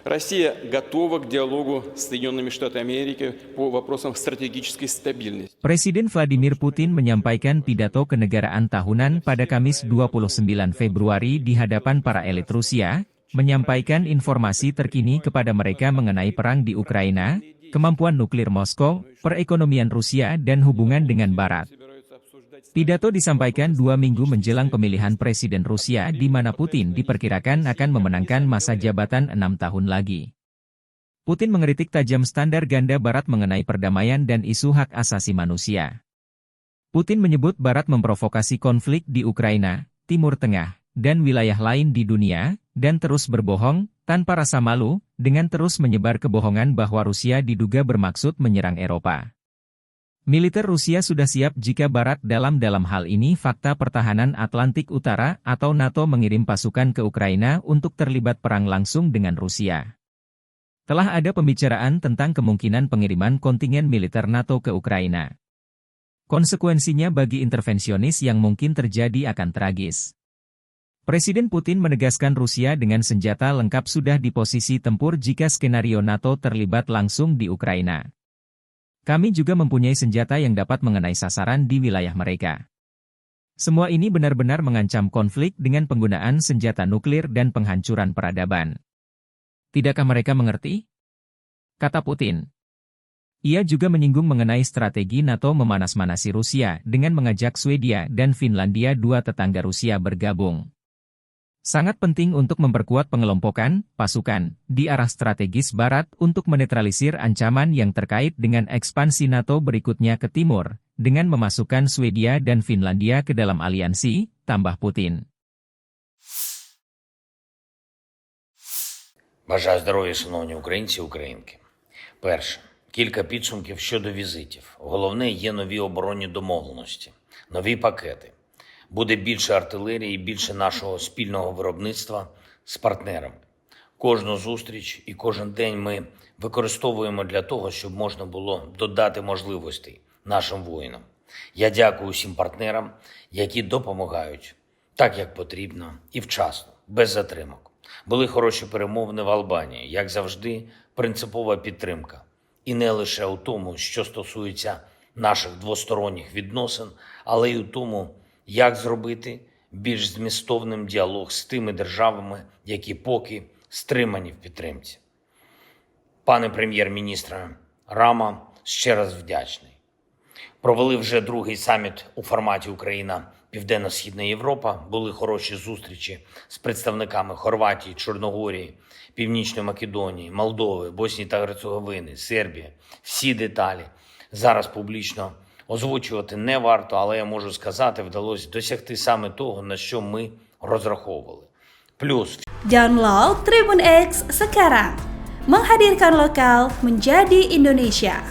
Россия готова к диалогу с Соединенными Штатами Америки по вопросам стратегической стабильности. Presiden Vladimir Putin menyampaikan pidato kenegaraan tahunan pada Kamis 29 Februari di hadapan para elit Rusia, menyampaikan informasi terkini kepada mereka mengenai perang di Ukraina, kemampuan nuklir Moskow, perekonomian Rusia dan hubungan dengan Barat. Pidato disampaikan 2 minggu menjelang pemilihan Presiden Rusia di mana Putin diperkirakan akan memenangkan masa jabatan 6 tahun lagi. Putin mengkritik tajam standar ganda Barat mengenai perdamaian dan isu hak asasi manusia. Putin menyebut Barat memprovokasi konflik di Ukraina, Timur Tengah, dan wilayah lain di dunia, dan terus berbohong, tanpa rasa malu, dengan terus menyebar kebohongan bahwa Rusia diduga bermaksud menyerang Eropa. Militer Rusia sudah siap jika Barat dalam hal ini fakta pertahanan Atlantik Utara atau NATO mengirim pasukan ke Ukraina untuk terlibat perang langsung dengan Rusia. Telah ada pembicaraan tentang kemungkinan pengiriman kontingen militer NATO ke Ukraina. Konsekuensinya bagi intervensionis yang mungkin terjadi akan tragis. Presiden Putin menegaskan Rusia dengan senjata lengkap sudah di posisi tempur jika skenario NATO terlibat langsung di Ukraina. Kami juga mempunyai senjata yang dapat mengenai sasaran di wilayah mereka. Semua ini benar-benar mengancam konflik dengan penggunaan senjata nuklir dan penghancuran peradaban. Tidakkah mereka mengerti? Kata Putin. Ia juga menyinggung mengenai strategi NATO memanas-manasi Rusia dengan mengajak Swedia dan Finlandia, dua tetangga Rusia, bergabung. Sangat penting untuk memperkuat pengelompokan pasukan di arah strategis Barat untuk menetralisir ancaman yang terkait dengan ekspansi NATO berikutnya ke timur, dengan memasukkan Swedia dan Finlandia ke dalam aliansi, tambah Putin. Бажаю здоров'я, шановні українці і українки. Перше. Кілька підсумків щодо візитів. Головне, є нові оборонні домовленості, нові пакети. Буде більше артилерії і більше нашого спільного виробництва з партнерами. Кожну зустріч і кожен день ми використовуємо для того, щоб можна було додати можливостей нашим воїнам. Я дякую усім партнерам, які допомагають так, як потрібно і вчасно, без затримок. Були хороші перемовини в Албанії, як завжди, принципова підтримка. І не лише у тому, що стосується наших двосторонніх відносин, але й у тому, як зробити більш змістовним діалог з тими державами, які поки стримані в підтримці. Пане прем'єр-міністре Рама, ще раз вдячний. Провели вже другий саміт у форматі Україна-Південно-Східна Європа. Були хороші зустрічі з представниками Хорватії, Чорногорії, Північної Македонії, Молдови, Боснії та Герцеговини, Сербії. Всі деталі зараз публічно озвучувати не варто, але я можу сказати, вдалося досягти саме того, на що ми розраховували. Плюс. Download Tribun X sekarang, menghadirkan lokal menjadi Indonesia.